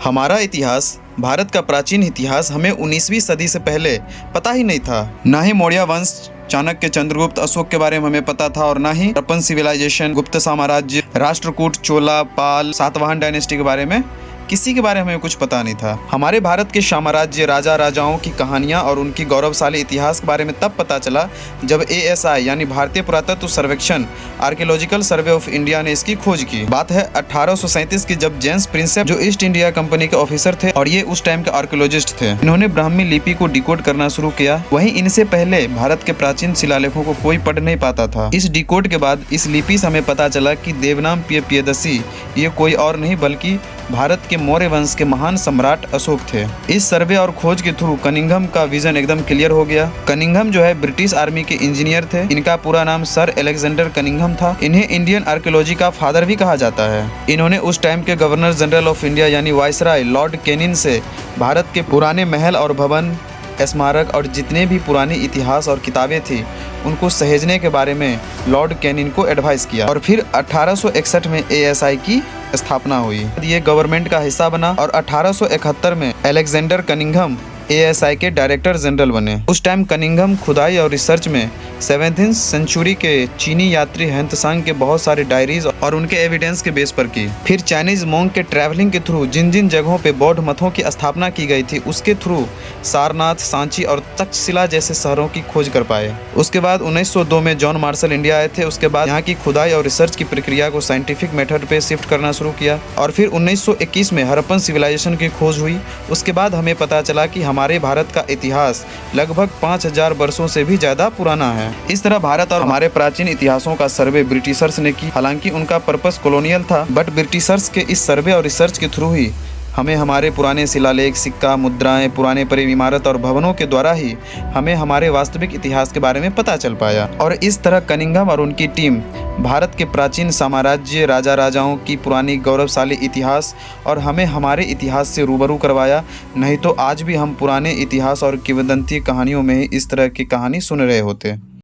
हमारा इतिहास, भारत का प्राचीन इतिहास हमें 19वीं सदी से पहले पता ही नहीं था। ना ही मौर्य वंश, चाणक्य, चंद्रगुप्त, अशोक के बारे में हमें पता था और ना ही हड़प्पन सिविलाइजेशन, गुप्त साम्राज्य, राष्ट्रकूट, चोला, पाल, सातवाहन डायनेस्टी के बारे में किसी के बारे में हमें कुछ पता नहीं था। हमारे भारत के साम्राज्य, राजा राजाओं की कहानियां और उनकी गौरवशाली इतिहास के बारे में तब पता चला जब ASI यानी भारतीय पुरातत्व सर्वेक्षण, आर्कियोलॉजिकल सर्वे ऑफ इंडिया ने इसकी खोज की। बात है 1837 की, जब जेम्स प्रिंसेप जो ईस्ट इंडिया कंपनी के ऑफिसर थे और ये उस टाइम के आर्कियोलॉजिस्ट थे, इन्होंने ब्राह्मी लिपि को डिकोड करना शुरू किया। वहीं इनसे पहले भारत के प्राचीन शिलालेखों को कोई पढ़ नहीं पाता था। इस डिकोड के बाद इस लिपि से हमें पता चला कि देवनाम प्रियदर्शी ये कोई और नहीं बल्कि भारत के मौर्य वंश के महान सम्राट अशोक थे। इस सर्वे और खोज के थ्रू कनिंघम का विजन एकदम क्लियर हो गया। कनिंघम जो है ब्रिटिश आर्मी के इंजीनियर थे। इनका पूरा नाम सर अलेक्जेंडर कनिंघम था। इन्हें इंडियन आर्कियोलॉजी का फादर भी कहा जाता है। इन्होंने उस टाइम के गवर्नर जनरल ऑफ इंडिया यानी वायसराय लॉर्ड कैनिन से भारत के पुराने महल और भवन, स्मारक और जितने भी पुरानी इतिहास और किताबें थी उनको सहेजने के बारे में लॉर्ड कैनिन को एडवाइस किया। और फिर 1861 में ASI की स्थापना हुई। ये गवर्नमेंट का हिस्सा बना और 1871 में अलेक्जेंडर कनिंघम ASI के डायरेक्टर जनरल बने। उस टाइम कनिंघम खुदाई और रिसर्च में 7वीं सेंचुरी के चीनी यात्री हेंत्सांग के बहुत सारे डायरीज और उनके एविडेंस के बेस पर की। फिर चाइनीज मोंग के ट्रैवलिंग के थ्रू जिन जिन जगहों पे बौद्ध मठों की स्थापना की गई थी उसके थ्रू सारनाथ, सांची और तक्षशिला जैसे शहरों की खोज कर पाए। उसके बाद 1902 में जॉन मार्शल इंडिया आए थे। उसके बाद यहाँ की खुदाई और रिसर्च की प्रक्रिया को साइंटिफिक मेथड पे शिफ्ट करना शुरू किया और फिर 1921 में हड़प्पन सिविलाइजेशन की खोज हुई। उसके बाद हमें पता चला कि हमारे भारत का इतिहास लगभग 5000 वर्षों से भी ज्यादा पुराना है। इस तरह भारत और हमारे प्राचीन इतिहासों का सर्वे ब्रिटिशर्स ने की। हालांकि उनका पर्पस कॉलोनियल था, बट ब्रिटिशर्स के इस सर्वे और रिसर्च के थ्रू ही हमें हमारे पुराने शिलालेख, सिक्का, मुद्राएं, पुराने परिव इमारत और भवनों के द्वारा ही हमें हमारे वास्तविक इतिहास के बारे में पता चल पाया। और इस तरह कनिंघम और उनकी टीम भारत के प्राचीन साम्राज्य, राजा राजाओं की पुरानी गौरवशाली इतिहास और हमें हमारे इतिहास से रूबरू करवाया। नहीं तो आज भी हम पुराने इतिहास और किंवदंती कहानियों में ही इस तरह की कहानी सुन रहे होते।